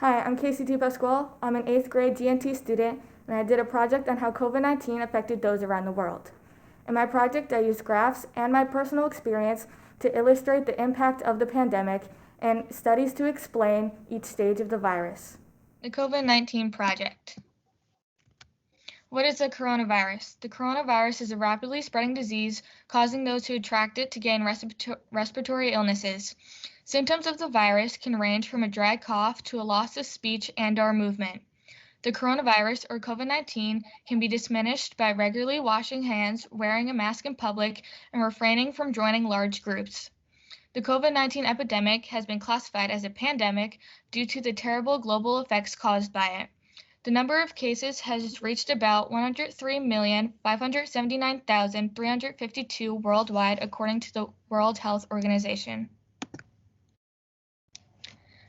Hi, I'm Kacie Pascual. I'm an 8th grade G&T student, and I did a project on how COVID-19 affected those around the world. In my project, I used graphs and my personal experience to illustrate the impact of the pandemic and studies to explain each stage of the virus. The COVID-19 project. What is the coronavirus? The coronavirus is a rapidly spreading disease causing those who contract it to gain respiratory illnesses. Symptoms of the virus can range from a dry cough to a loss of speech and/or movement. The coronavirus, or COVID-19, can be diminished by regularly washing hands, wearing a mask in public, and refraining from joining large groups. The COVID-19 epidemic has been classified as a pandemic due to the terrible global effects caused by it. The number of cases has reached about 103,579,352 worldwide, according to the World Health Organization.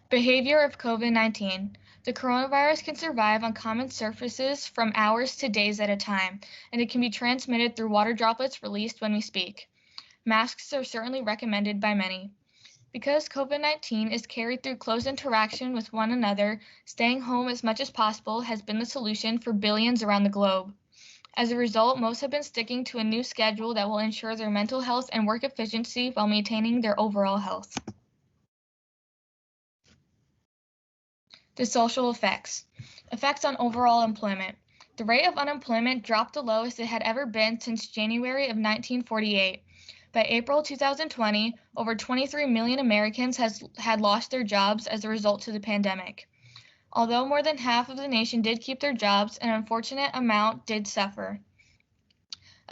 Behavior of COVID-19. The coronavirus can survive on common surfaces from hours to days at a time, and it can be transmitted through water droplets released when we speak. Masks are certainly recommended by many. Because COVID-19 is carried through close interaction with one another, staying home as much as possible has been the solution for billions around the globe. As a result, most have been sticking to a new schedule that will ensure their mental health and work efficiency while maintaining their overall health. The social effects. Effects on overall employment. The rate of unemployment dropped the lowest it had ever been since January of 1948. By April 2020, over 23 million Americans had lost their jobs as a result of the pandemic. Although more than half of the nation did keep their jobs, an unfortunate amount did suffer.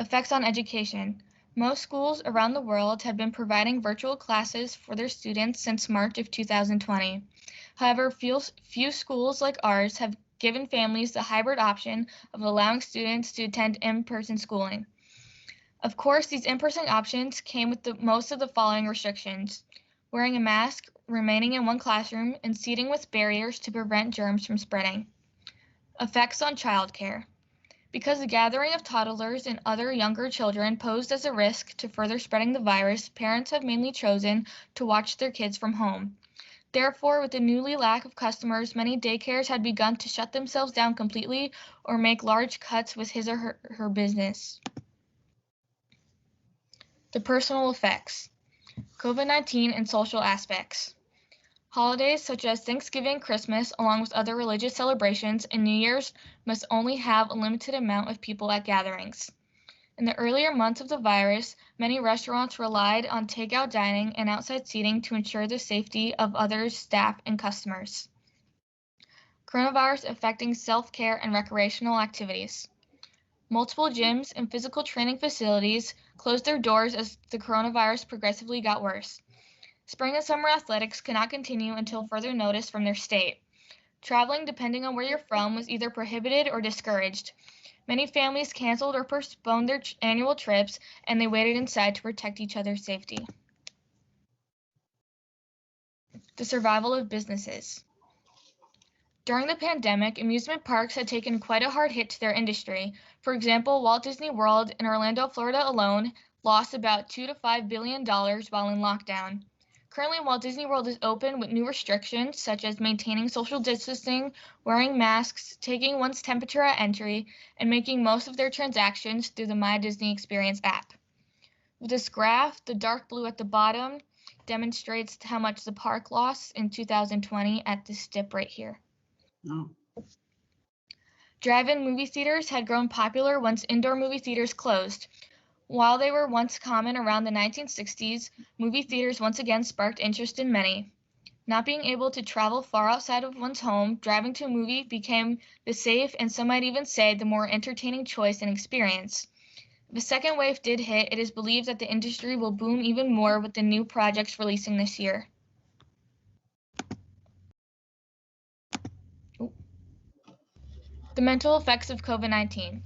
Effects on education. Most schools around the world have been providing virtual classes for their students since March of 2020. However, few schools like ours have given families the hybrid option of allowing students to attend in-person schooling. Of course, these in-person options came with most of the following restrictions: wearing a mask, remaining in one classroom, and seating with barriers to prevent germs from spreading. Effects on childcare. Because the gathering of toddlers and other younger children posed as a risk to further spreading the virus, parents have mainly chosen to watch their kids from home. Therefore, with the newly lack of customers, many daycares had begun to shut themselves down completely or make large cuts with his or her business. The personal effects. COVID-19 and social aspects. Holidays such as Thanksgiving, Christmas, along with other religious celebrations, and New Year's must only have a limited amount of people at gatherings. In the earlier months of the virus, many restaurants relied on takeout dining and outside seating to ensure the safety of others, staff, and customers. Coronavirus affecting self-care and recreational activities. Multiple gyms and physical training facilities closed their doors as the coronavirus progressively got worse. Spring and summer athletics could not continue until further notice from their state. Traveling, depending on where you're from, was either prohibited or discouraged. Many families canceled or postponed their annual trips, and they waited inside to protect each other's safety. The survival of businesses. During the pandemic, amusement parks had taken quite a hard hit to their industry. For example, Walt Disney World in Orlando, Florida alone lost about $2 to $5 billion while in lockdown. Currently, Walt Disney World is open with new restrictions such as maintaining social distancing, wearing masks, taking one's temperature at entry, and making most of their transactions through the My Disney Experience app. With this graph, the dark blue at the bottom demonstrates how much the park lost in 2020 at this dip right here. Oh. Drive-in movie theaters had grown popular once indoor movie theaters closed. While they were once common around the 1960s, movie theaters once again sparked interest in many. Not being able to travel far outside of one's home, driving to a movie became the safe and some might even say the more entertaining choice and experience. If a second wave did hit, it is believed that the industry will boom even more with the new projects releasing this year. The mental effects of COVID-19.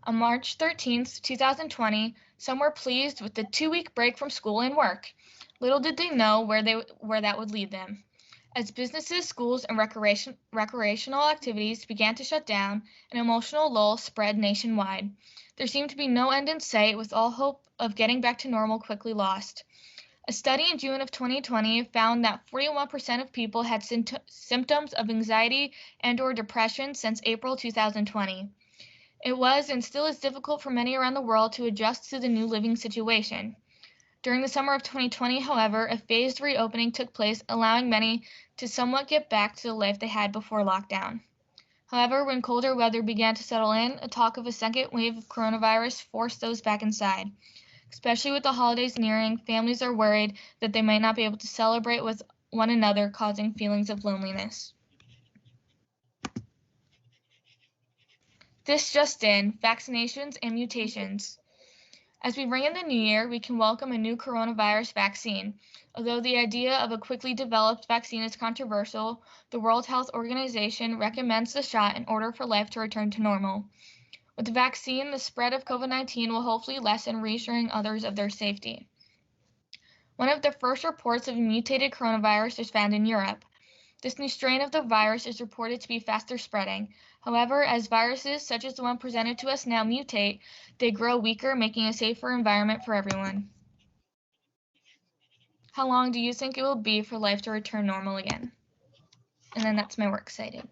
On March 13, 2020, some were pleased with the 2-week break from school and work. Little did they know where that would lead them. As businesses, schools, and recreational activities began to shut down, an emotional lull spread nationwide. There seemed to be no end in sight, with all hope of getting back to normal quickly lost. A study in June of 2020 found that 41% of people had symptoms of anxiety and/or depression since April 2020. It was and still is difficult for many around the world to adjust to the new living situation. During the summer of 2020, however, a phased reopening took place, allowing many to somewhat get back to the life they had before lockdown. However, when colder weather began to settle in, a talk of a second wave of coronavirus forced those back inside. Especially with the holidays nearing, families are worried that they might not be able to celebrate with one another, causing feelings of loneliness. This just in, vaccinations and mutations. As we ring in the new year, we can welcome a new coronavirus vaccine. Although the idea of a quickly developed vaccine is controversial, the World Health Organization recommends the shot in order for life to return to normal. With the vaccine, the spread of COVID-19 will hopefully lessen, reassuring others of their safety. One of the first reports of a mutated coronavirus is found in Europe. This new strain of the virus is reported to be faster spreading. However, as viruses such as the one presented to us now mutate, they grow weaker, making a safer environment for everyone. How long do you think it will be for life to return normal again? And then that's my works cited.